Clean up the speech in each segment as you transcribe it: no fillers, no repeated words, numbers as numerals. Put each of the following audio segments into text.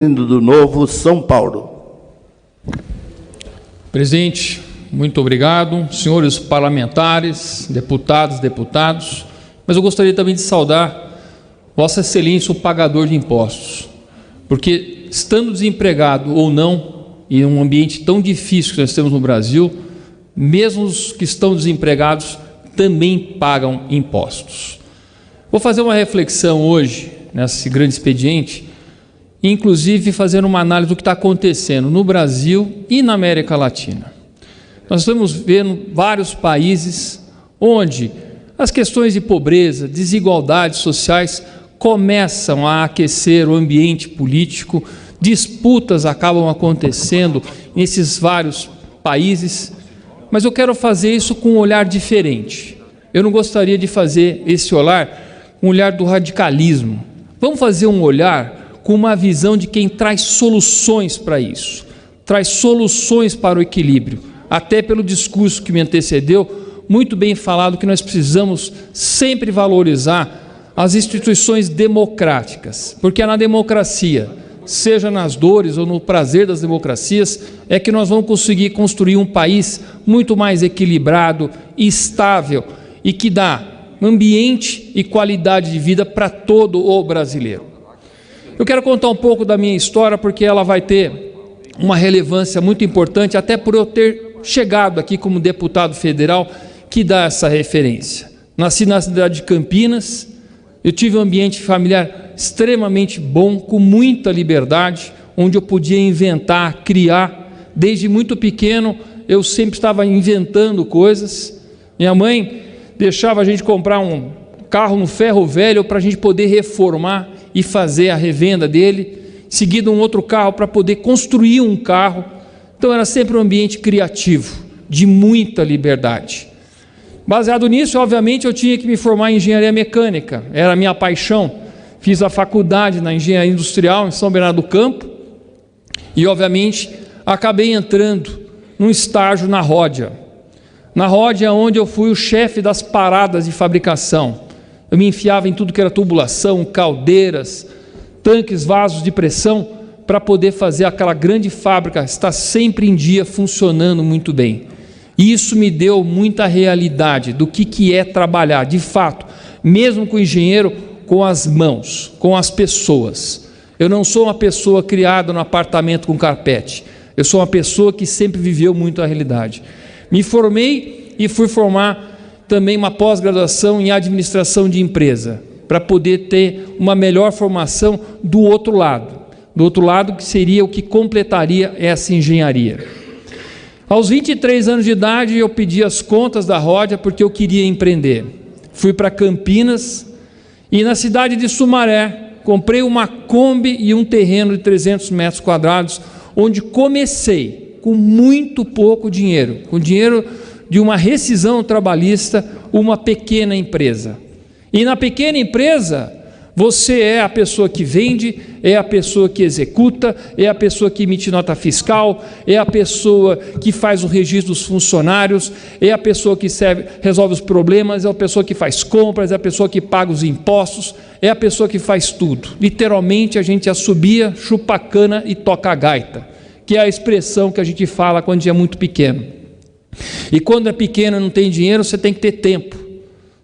do Novo São Paulo. Presidente, muito obrigado. Senhores parlamentares, deputados, mas eu gostaria também de saudar Vossa Excelência, o pagador de impostos, porque estando desempregado ou não, em um ambiente tão difícil que nós temos no Brasil, mesmo os que estão desempregados também pagam impostos. Vou fazer uma reflexão hoje, nesse grande expediente, inclusive fazendo uma análise do que está acontecendo no Brasil e na América Latina. Nós estamos vendo vários países onde as questões de pobreza, desigualdades sociais começam a aquecer o ambiente político, disputas acabam acontecendo nesses vários países, mas eu quero fazer isso com um olhar diferente. Eu não gostaria de fazer esse olhar, um olhar do radicalismo. Vamos fazer um olhar com uma visão de quem traz soluções para isso, traz soluções para o equilíbrio, até pelo discurso que me antecedeu, muito bem falado que nós precisamos sempre valorizar as instituições democráticas, porque é na democracia, seja nas dores ou no prazer das democracias, é que nós vamos conseguir construir um país muito mais equilibrado, estável e que dá ambiente e qualidade de vida para todo o brasileiro. Eu quero contar um pouco da minha história, porque ela vai ter uma relevância muito importante, até por eu ter chegado aqui como deputado federal, que dá essa referência. Nasci na cidade de Campinas, eu tive um ambiente familiar extremamente bom, com muita liberdade, onde eu podia inventar, criar. Desde muito pequeno, eu sempre estava inventando coisas. Minha mãe deixava a gente comprar um carro no ferro velho para a gente poder reformar e fazer a revenda dele, seguido um outro carro para poder construir um carro. Então era sempre um ambiente criativo, de muita liberdade. Baseado nisso, obviamente, eu tinha que me formar em engenharia mecânica, era a minha paixão. Fiz a faculdade na engenharia industrial em São Bernardo do Campo e, obviamente, acabei entrando num estágio na Ródia. Na Ródia, onde eu fui o chefe das paradas de fabricação. Eu me enfiava em tudo que era tubulação, caldeiras, tanques, vasos de pressão, para poder fazer aquela grande fábrica estar sempre em dia, funcionando muito bem. E isso me deu muita realidade do que é trabalhar, de fato, mesmo com o engenheiro, com as mãos, com as pessoas. Eu não sou uma pessoa criada no apartamento com carpete. Eu sou uma pessoa que sempre viveu muito a realidade. Me formei e fui formar também uma pós-graduação em administração de empresa, para poder ter uma melhor formação do outro lado que seria o que completaria essa engenharia. Aos 23 anos de idade eu pedi as contas da Ródia porque eu queria empreender. Fui para Campinas e na cidade de Sumaré comprei uma Kombi e um terreno de 300 metros quadrados, onde comecei com muito pouco dinheiro, com dinheiro de uma rescisão trabalhista, uma pequena empresa. E na pequena empresa, você é a pessoa que vende, é a pessoa que executa, é a pessoa que emite nota fiscal, é a pessoa que faz o registro dos funcionários, é a pessoa que resolve os problemas, é a pessoa que faz compras, é a pessoa que paga os impostos, é a pessoa que faz tudo. Literalmente, a gente assobia, chupa a cana e toca a gaita, que é a expressão que a gente fala quando a gente é muito pequeno. E quando é pequeno e não tem dinheiro, você tem que ter tempo.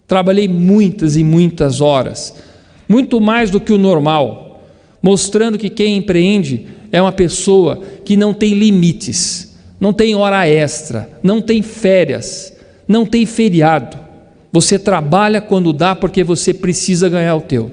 Trabalhei muitas e muitas horas, muito mais do que o normal, mostrando que quem empreende é uma pessoa que não tem limites, não tem hora extra, não tem férias, não tem feriado. Você trabalha quando dá porque você precisa ganhar o teu.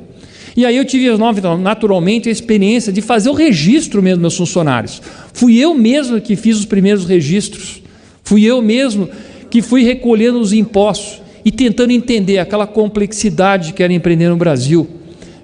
E aí eu tive naturalmente a experiência de fazer o registro mesmo dos meus funcionários. Fui eu mesmo que fiz os primeiros registros. Fui eu mesmo que fui recolhendo os impostos e tentando entender aquela complexidade que era empreender no Brasil.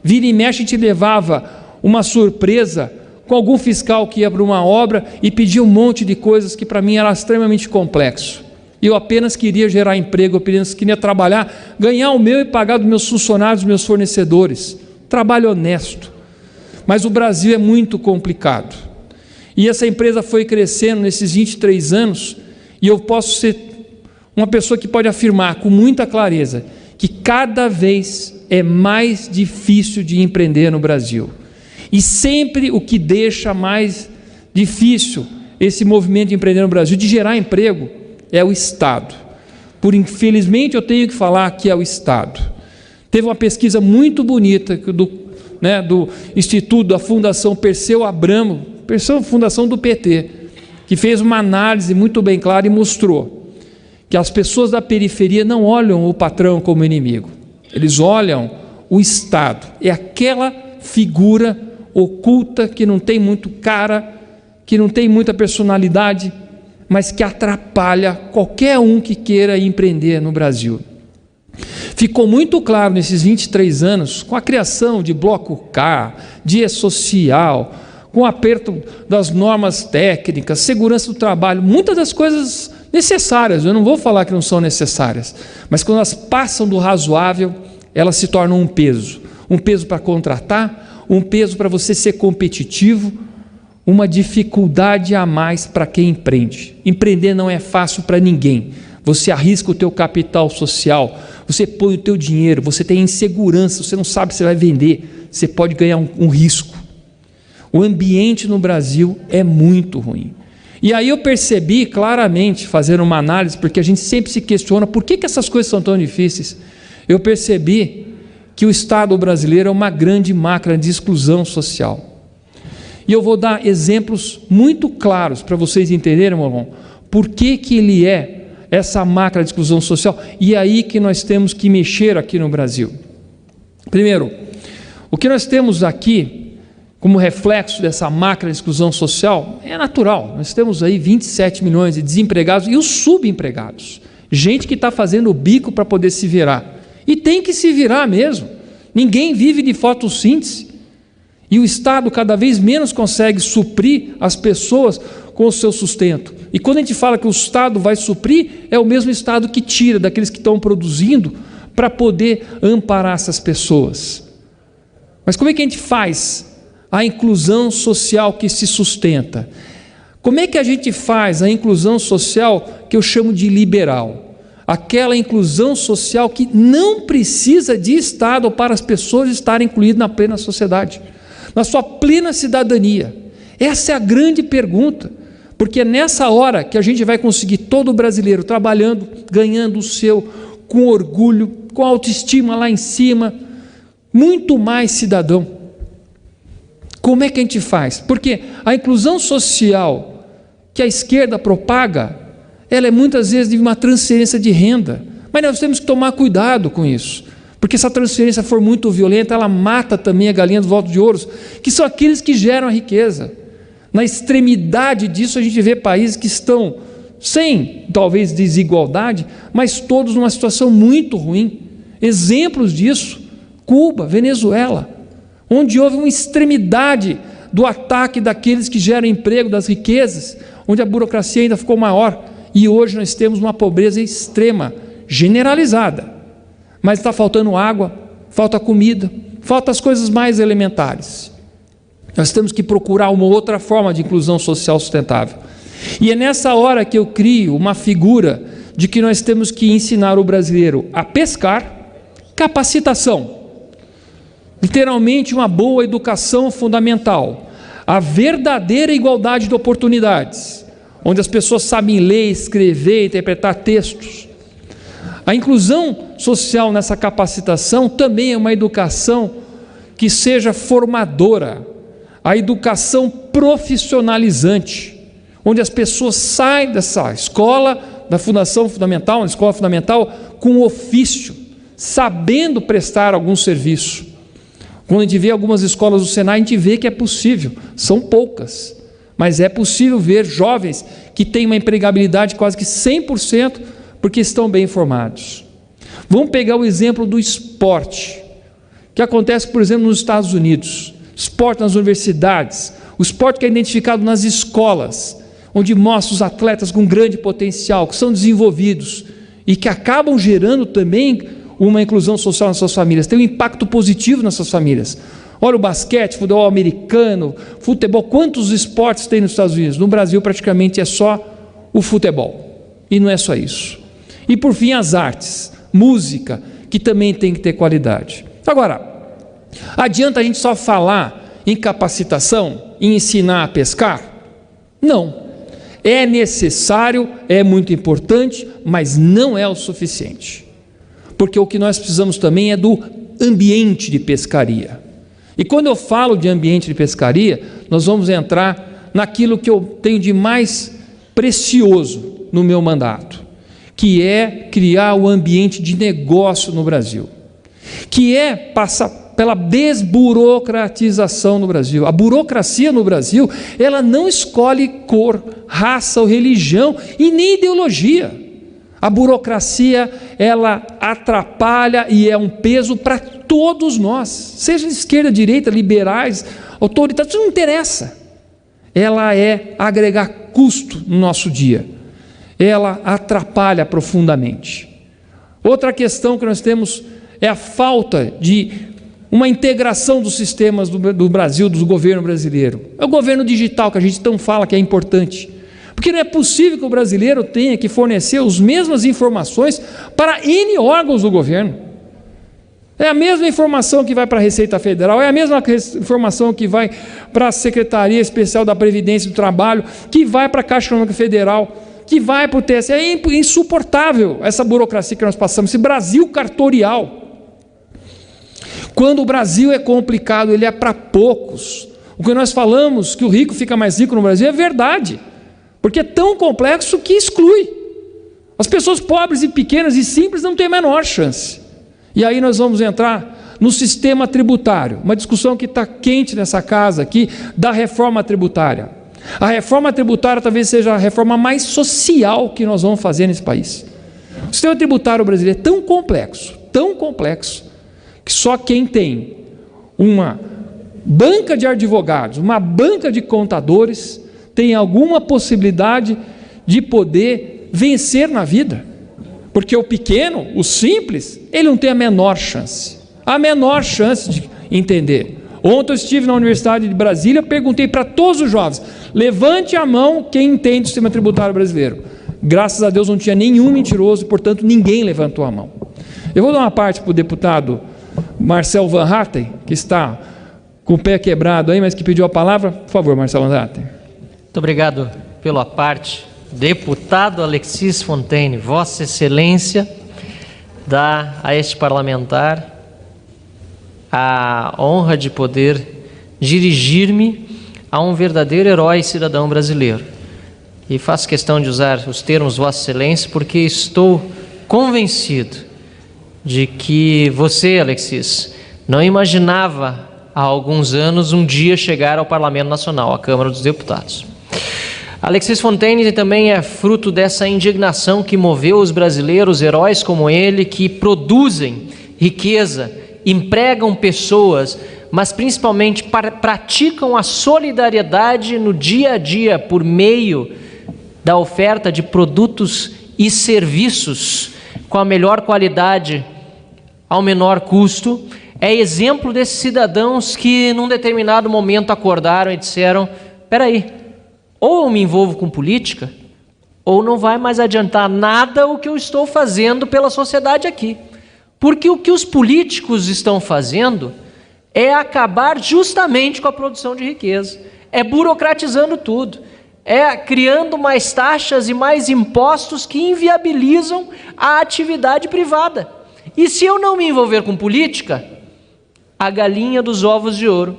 Vira e mexe, a gente levava uma surpresa com algum fiscal que ia para uma obra e pedia um monte de coisas que para mim era extremamente complexo. Eu apenas queria gerar emprego, eu apenas queria trabalhar, ganhar o meu e pagar dos meus funcionários, dos meus fornecedores. Trabalho honesto. Mas o Brasil é muito complicado. E essa empresa foi crescendo nesses 23 anos, e eu posso ser uma pessoa que pode afirmar com muita clareza que cada vez é mais difícil de empreender no Brasil. E sempre o que deixa mais difícil esse movimento de empreender no Brasil, de gerar emprego, é o Estado. Infelizmente eu tenho que falar que é o Estado. Teve uma pesquisa muito bonita do Instituto da Fundação Perseu Abramo, fundação do PT, que fez uma análise muito bem clara e mostrou que as pessoas da periferia não olham o patrão como inimigo, eles olham o Estado. É aquela figura oculta que não tem muito cara, que não tem muita personalidade, mas que atrapalha qualquer um que queira empreender no Brasil. Ficou muito claro nesses 23 anos, com a criação de Bloco K, de E-Social, com o aperto das normas técnicas, segurança do trabalho, muitas das coisas necessárias, eu não vou falar que não são necessárias, mas quando elas passam do razoável, elas se tornam um peso para contratar, um peso para você ser competitivo, uma dificuldade a mais para quem empreende. Empreender não é fácil para ninguém. Você arrisca o teu capital social, você põe o teu dinheiro, você tem insegurança, você não sabe se vai vender, você pode ganhar um risco. O ambiente no Brasil é muito ruim. E aí eu percebi claramente, fazendo uma análise, porque a gente sempre se questiona por que essas coisas são tão difíceis. Eu percebi que o Estado brasileiro é uma grande máquina de exclusão social. E eu vou dar exemplos muito claros para vocês entenderem, meu irmão, por que ele é essa máquina de exclusão social, e é aí que nós temos que mexer aqui no Brasil. Primeiro, o que nós temos aqui, como reflexo dessa máquina de exclusão social, é natural. Nós temos aí 27 milhões de desempregados e os subempregados, gente que está fazendo o bico para poder se virar, e tem que se virar mesmo, ninguém vive de fotossíntese, e o Estado cada vez menos consegue suprir as pessoas com o seu sustento. E quando a gente fala que o Estado vai suprir, é o mesmo Estado que tira daqueles que estão produzindo para poder amparar essas pessoas. Mas como é que a gente faz a inclusão social que se sustenta? Como é que a gente faz a inclusão social que eu chamo de liberal? Aquela inclusão social que não precisa de Estado para as pessoas estarem incluídas na plena sociedade, na sua plena cidadania. Essa é a grande pergunta, porque é nessa hora que a gente vai conseguir todo brasileiro trabalhando, ganhando o seu, com orgulho, com autoestima lá em cima, muito mais cidadão. Como é que a gente faz? Porque a inclusão social que a esquerda propaga, ela é muitas vezes de uma transferência de renda, mas nós temos que tomar cuidado com isso, porque se a transferência for muito violenta, ela mata também a galinha dos ovos de ouro, que são aqueles que geram a riqueza. Na extremidade disso, a gente vê países que estão sem, talvez, desigualdade, mas todos numa situação muito ruim. Exemplos disso, Cuba, Venezuela, onde houve uma extremidade do ataque daqueles que geram emprego, das riquezas, onde a burocracia ainda ficou maior, e hoje nós temos uma pobreza extrema, generalizada, mas está faltando água, falta comida, faltam as coisas mais elementares. Nós temos que procurar uma outra forma de inclusão social sustentável. E é nessa hora que eu crio uma figura de que nós temos que ensinar o brasileiro a pescar, capacitação, literalmente uma boa educação fundamental, a verdadeira igualdade de oportunidades, onde as pessoas sabem ler, escrever, interpretar textos. A inclusão social nessa capacitação também é uma educação que seja formadora, a educação profissionalizante, onde as pessoas saem dessa escola da Fundação Fundamental, uma escola fundamental, com ofício, sabendo prestar algum serviço. Quando a gente vê algumas escolas do Senai, a gente vê que é possível, são poucas, mas é possível ver jovens que têm uma empregabilidade quase que 100%, porque estão bem formados. Vamos pegar o exemplo do esporte, que acontece, por exemplo, nos Estados Unidos. Esporte nas universidades, o esporte que é identificado nas escolas, onde mostra os atletas com grande potencial, que são desenvolvidos e que acabam gerando também uma inclusão social nas suas famílias, tem um impacto positivo nas suas famílias. Olha o basquete, futebol americano, futebol, quantos esportes tem nos Estados Unidos? No Brasil praticamente é só o futebol, e não é só isso. E por fim as artes, música, que também tem que ter qualidade. Agora, adianta a gente só falar em capacitação, em ensinar a pescar? Não. É necessário, é muito importante, mas não é o suficiente. Porque o que nós precisamos também é do ambiente de pescaria. E quando eu falo de ambiente de pescaria, nós vamos entrar naquilo que eu tenho de mais precioso no meu mandato, que é criar o ambiente de negócio no Brasil, que é passar pela desburocratização no Brasil. A burocracia no Brasil, ela não escolhe cor, raça ou religião e nem ideologia. A burocracia, ela atrapalha e é um peso para todos nós, seja de esquerda, direita, liberais, autoritários, isso não interessa. Ela é agregar custo no nosso dia. Ela atrapalha profundamente. Outra questão que nós temos é a falta de uma integração dos sistemas do Brasil, do governo brasileiro. É o governo digital que a gente tão fala que é importante. Porque não é possível que o brasileiro tenha que fornecer as mesmas informações para N órgãos do governo. É a mesma informação que vai para a Receita Federal, é a mesma informação que vai para a Secretaria Especial da Previdência e do Trabalho, que vai para a Caixa Econômica Federal, que vai para o TSE. É insuportável essa burocracia que nós passamos, esse Brasil cartorial. Quando o Brasil é complicado, ele é para poucos. O que nós falamos, que o rico fica mais rico no Brasil, é verdade, porque é tão complexo que exclui. As pessoas pobres e pequenas e simples não têm a menor chance. E aí nós vamos entrar no sistema tributário, uma discussão que está quente nessa casa aqui, da reforma tributária. A reforma tributária talvez seja a reforma mais social que nós vamos fazer nesse país. O sistema tributário brasileiro é tão complexo, que só quem tem uma banca de advogados, uma banca de contadores, tem alguma possibilidade de poder vencer na vida. Porque o pequeno, o simples, ele não tem a menor chance de entender. Ontem eu estive na Universidade de Brasília, perguntei para todos os jovens, levante a mão quem entende o sistema tributário brasileiro. Graças a Deus não tinha nenhum mentiroso, portanto ninguém levantou a mão. Eu vou dar uma parte para o deputado Marcel Van Hatten, que está com o pé quebrado aí, mas que pediu a palavra. Por favor, Marcel Van Hatten. Muito obrigado pela parte. Deputado Alexis Fontaine, Vossa Excelência dá a este parlamentar a honra de poder dirigir-me a um verdadeiro herói cidadão brasileiro. E faço questão de usar os termos Vossa Excelência porque estou convencido de que você, Alexis, não imaginava há alguns anos um dia chegar ao Parlamento Nacional, à Câmara dos Deputados. Alexis Fontaine também é fruto dessa indignação que moveu os brasileiros, heróis como ele, que produzem riqueza, empregam pessoas, mas principalmente praticam a solidariedade no dia a dia por meio da oferta de produtos e serviços com a melhor qualidade ao menor custo. É exemplo desses cidadãos que num determinado momento acordaram e disseram: espera aí, ou eu me envolvo com política, ou não vai mais adiantar nada o que eu estou fazendo pela sociedade aqui. Porque o que os políticos estão fazendo é acabar justamente com a produção de riqueza, é burocratizando tudo, é criando mais taxas e mais impostos que inviabilizam a atividade privada. E se eu não me envolver com política, a galinha dos ovos de ouro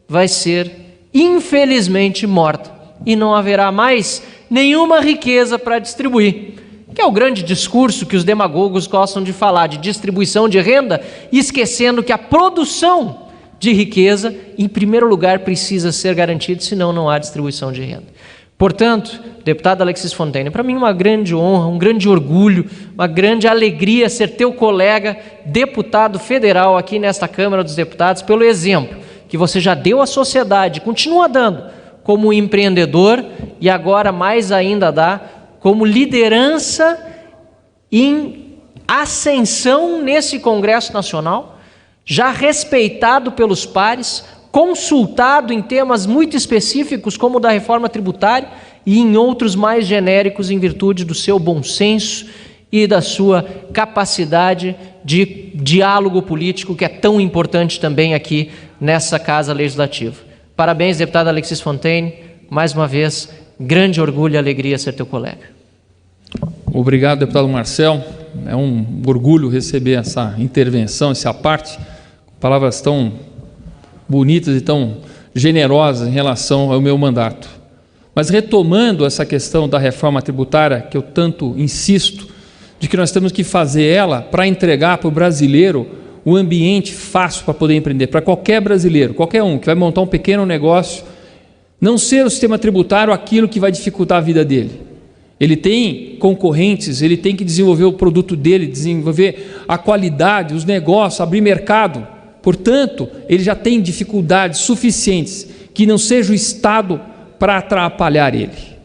vai ser, infelizmente, morta. E não haverá mais nenhuma riqueza para distribuir, que é o grande discurso que os demagogos gostam de falar, de distribuição de renda, esquecendo que a produção de riqueza, em primeiro lugar, precisa ser garantida, senão não há distribuição de renda. Portanto, deputado Alexis Fontaine, para mim uma grande honra, um grande orgulho, uma grande alegria ser teu colega, deputado federal aqui nesta Câmara dos Deputados, pelo exemplo que você já deu à sociedade, continua dando, como empreendedor e agora mais ainda dá como liderança em ascensão nesse Congresso Nacional, já respeitado pelos pares, consultado em temas muito específicos como o da reforma tributária e em outros mais genéricos em virtude do seu bom senso e da sua capacidade de diálogo político que é tão importante também aqui nessa Casa Legislativa. Parabéns, deputado Alexis Fontaine. Mais uma vez, grande orgulho e alegria ser teu colega. Obrigado, deputado Marcel. É um orgulho receber essa intervenção, essa parte, palavras tão bonitas e tão generosas em relação ao meu mandato. Mas retomando essa questão da reforma tributária, que eu tanto insisto, de que nós temos que fazer ela para entregar para o brasileiro o ambiente fácil para poder empreender, para qualquer brasileiro, qualquer um que vai montar um pequeno negócio, não ser o sistema tributário aquilo que vai dificultar a vida dele. Ele tem concorrentes, ele tem que desenvolver o produto dele, desenvolver a qualidade, os negócios, abrir mercado. Portanto, ele já tem dificuldades suficientes, que não seja o Estado para atrapalhar ele.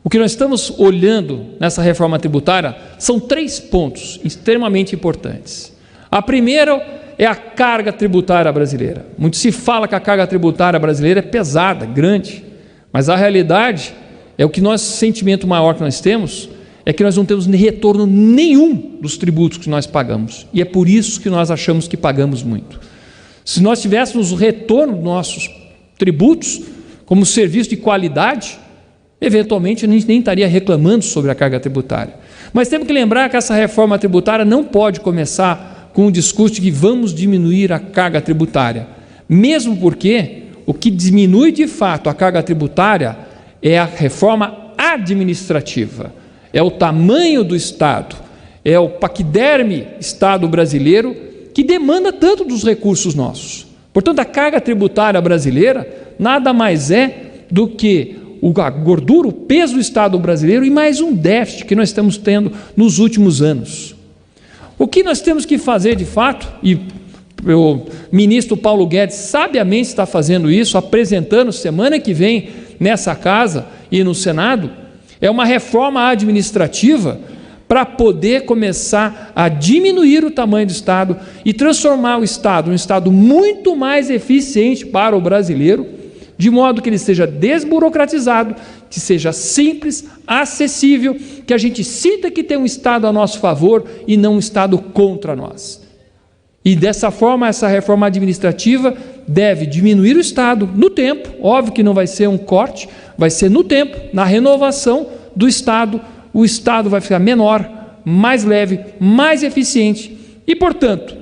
O que nós estamos olhando nessa reforma tributária são 3 pontos extremamente importantes. A primeira é a carga tributária brasileira. Muito se fala que a carga tributária brasileira é pesada, grande, mas a realidade é o que sentimento maior que nós temos é que nós não temos retorno nenhum dos tributos que nós pagamos. E é por isso que nós achamos que pagamos muito. Se nós tivéssemos o retorno dos nossos tributos como serviço de qualidade, eventualmente a gente nem estaria reclamando sobre a carga tributária. Mas temos que lembrar que essa reforma tributária não pode começar com o discurso de que vamos diminuir a carga tributária, mesmo porque o que diminui de fato a carga tributária é a reforma administrativa, é o tamanho do Estado, é o paquiderme Estado brasileiro que demanda tanto dos recursos nossos. Portanto, a carga tributária brasileira nada mais é do que a gordura, o peso do Estado brasileiro e mais um déficit que nós estamos tendo nos últimos anos. O que nós temos que fazer de fato, e o ministro Paulo Guedes sabiamente está fazendo isso, apresentando semana que vem nessa casa e no Senado, é uma reforma administrativa para poder começar a diminuir o tamanho do Estado e transformar o Estado num Estado muito mais eficiente para o brasileiro, de modo que ele seja desburocratizado, que seja simples, acessível, que a gente sinta que tem um Estado a nosso favor e não um Estado contra nós. E dessa forma, essa reforma administrativa deve diminuir o Estado no tempo, óbvio que não vai ser um corte, vai ser no tempo, na renovação do Estado, o Estado vai ficar menor, mais leve, mais eficiente e, portanto,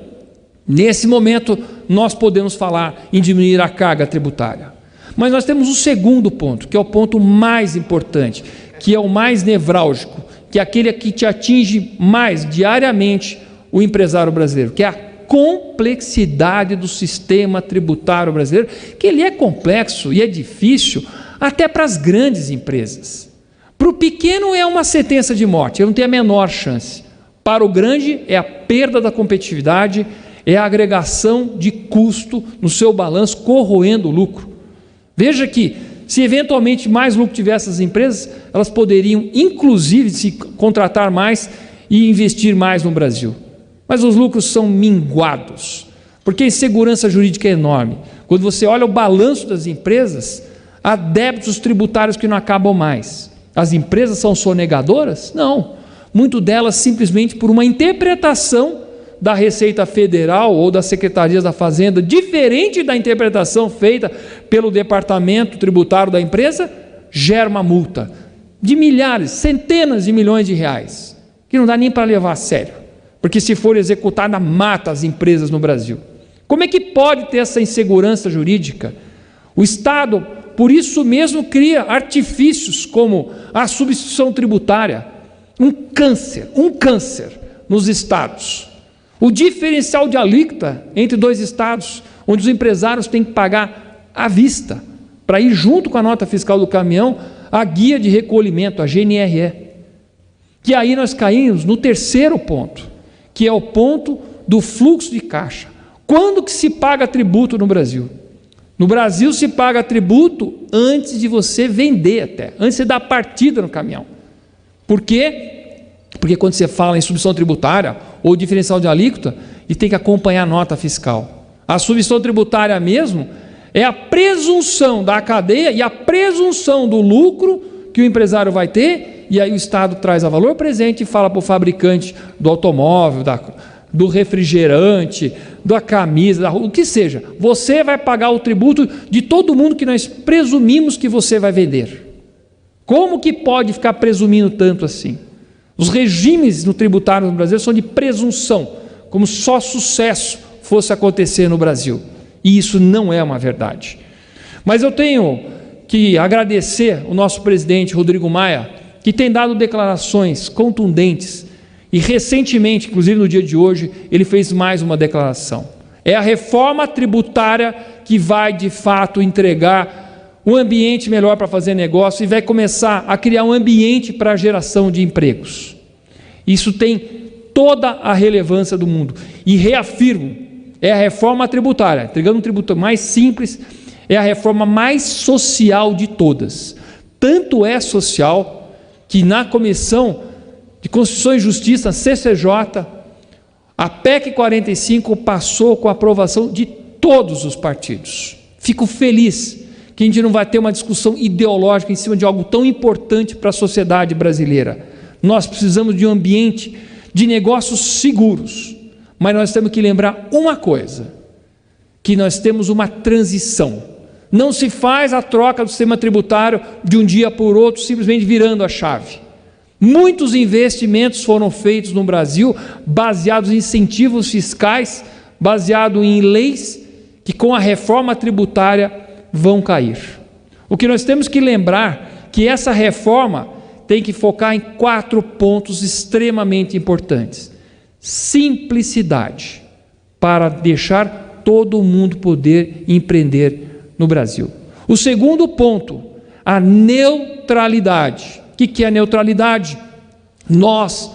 nesse momento nós podemos falar em diminuir a carga tributária. Mas nós temos o segundo ponto, que é o ponto mais importante, que é o mais nevrálgico, que é aquele que te atinge mais diariamente o empresário brasileiro, que é a complexidade do sistema tributário brasileiro, que ele é complexo e é difícil até para as grandes empresas. Para o pequeno é uma sentença de morte, ele não tem a menor chance. Para o grande é a perda da competitividade, é a agregação de custo no seu balanço, corroendo o lucro. Veja que, se eventualmente mais lucro tivesse as empresas, elas poderiam, inclusive, se contratar mais e investir mais no Brasil. Mas os lucros são minguados, porque a insegurança jurídica é enorme. Quando você olha o balanço das empresas, há débitos tributários que não acabam mais. As empresas são sonegadoras? Não. Muito delas simplesmente por uma interpretação da Receita Federal ou das Secretarias da Fazenda, diferente da interpretação feita pelo Departamento Tributário da empresa, gera uma multa de milhares, centenas de milhões de reais, que não dá nem para levar a sério, porque se for executada, mata as empresas no Brasil. Como é que pode ter essa insegurança jurídica? O Estado, por isso mesmo, cria artifícios como a substituição tributária, um câncer nos estados. O diferencial de alíquota entre 2 estados, onde os empresários têm que pagar à vista, para ir junto com a nota fiscal do caminhão, a guia de recolhimento, a GNRE. Que aí nós caímos no terceiro ponto, que é o ponto do fluxo de caixa. Quando que se paga tributo no Brasil? No Brasil se paga tributo antes de você vender até, antes de você dar partida no caminhão. Por quê? Porque quando você fala em substituição tributária ou diferencial de alíquota, ele tem que acompanhar a nota fiscal. A substituição tributária mesmo é a presunção da cadeia e a presunção do lucro que o empresário vai ter, e aí o Estado traz a valor presente e fala para o fabricante do automóvel, do refrigerante, da camisa, o que seja. Você vai pagar o tributo de todo mundo que nós presumimos que você vai vender. Como que pode ficar presumindo tanto assim? Os regimes no tributário no Brasil são de presunção, como só sucesso fosse acontecer no Brasil. E isso não é uma verdade. Mas eu tenho que agradecer o nosso presidente Rodrigo Maia, que tem dado declarações contundentes, e recentemente, inclusive no dia de hoje, ele fez mais uma declaração. É a reforma tributária que vai, de fato, entregar um ambiente melhor para fazer negócio e vai começar a criar um ambiente para a geração de empregos. Isso tem toda a relevância do mundo. E reafirmo, é a reforma tributária, entregando um tributo mais simples, é a reforma mais social de todas. Tanto é social que na Comissão de Constituição e Justiça, CCJ, a PEC 45 passou com a aprovação de todos os partidos. Fico feliz que a gente não vai ter uma discussão ideológica em cima de algo tão importante para a sociedade brasileira. Nós precisamos de um ambiente de negócios seguros, mas nós temos que lembrar uma coisa, que nós temos uma transição. Não se faz a troca do sistema tributário de um dia por outro, simplesmente virando a chave. Muitos investimentos foram feitos no Brasil, baseados em incentivos fiscais, baseados em leis que com a reforma tributária vão cair. O que nós temos que lembrar que essa reforma tem que focar em 4 pontos extremamente importantes. Simplicidade, para deixar todo mundo poder empreender no Brasil. O segundo ponto, a neutralidade. O que é a neutralidade? Nós,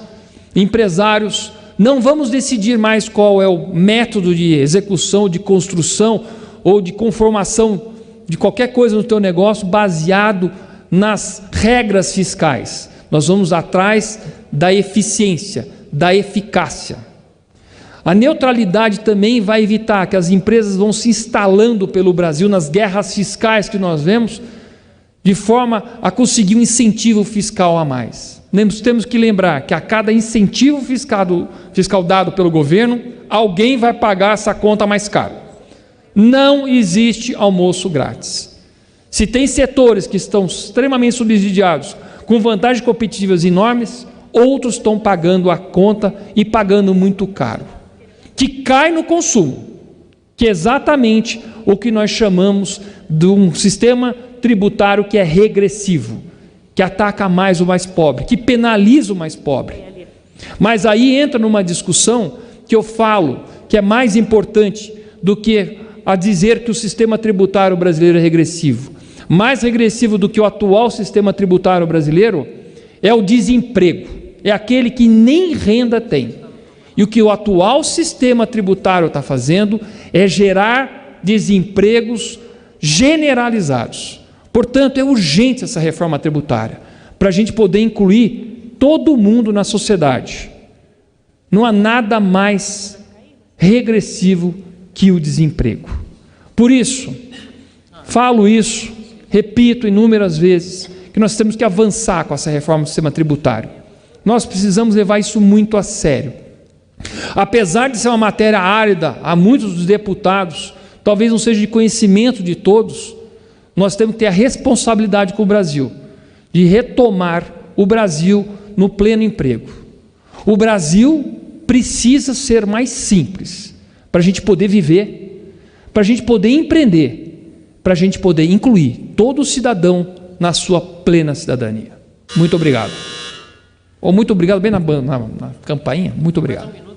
empresários, não vamos decidir mais qual é o método de execução, de construção ou de conformação de qualquer coisa no teu negócio baseado nas regras fiscais. Nós vamos atrás da eficiência, da eficácia. A neutralidade também vai evitar que as empresas vão se instalando pelo Brasil nas guerras fiscais que nós vemos, de forma a conseguir um incentivo fiscal a mais. Nós temos que lembrar que a cada incentivo fiscal dado pelo governo, alguém vai pagar essa conta mais caro. Não existe almoço grátis. Se tem setores que estão extremamente subsidiados, com vantagens competitivas enormes, outros estão pagando a conta e pagando muito caro, que cai no consumo, que é exatamente o que nós chamamos de um sistema tributário que é regressivo, que ataca mais o mais pobre, que penaliza o mais pobre. Mas aí entra numa discussão que eu falo que é mais importante do que a dizer que o sistema tributário brasileiro é regressivo. Mais regressivo do que o atual sistema tributário brasileiro é o desemprego, é aquele que nem renda tem. E o que o atual sistema tributário está fazendo é gerar desempregos generalizados. Portanto, é urgente essa reforma tributária, para a gente poder incluir todo mundo na sociedade. Não há nada mais regressivo que o desemprego. Por isso, falo isso, repito inúmeras vezes, que nós temos que avançar com essa reforma do sistema tributário. Nós precisamos levar isso muito a sério. Apesar de ser uma matéria árida a muitos dos deputados, talvez não seja de conhecimento de todos, nós temos que ter a responsabilidade com o Brasil, de retomar o Brasil no pleno emprego. O Brasil precisa ser mais simples, para a gente poder viver, para a gente poder empreender, para a gente poder incluir todo cidadão na sua plena cidadania. Muito obrigado. Ou muito obrigado, bem na campainha, muito obrigado.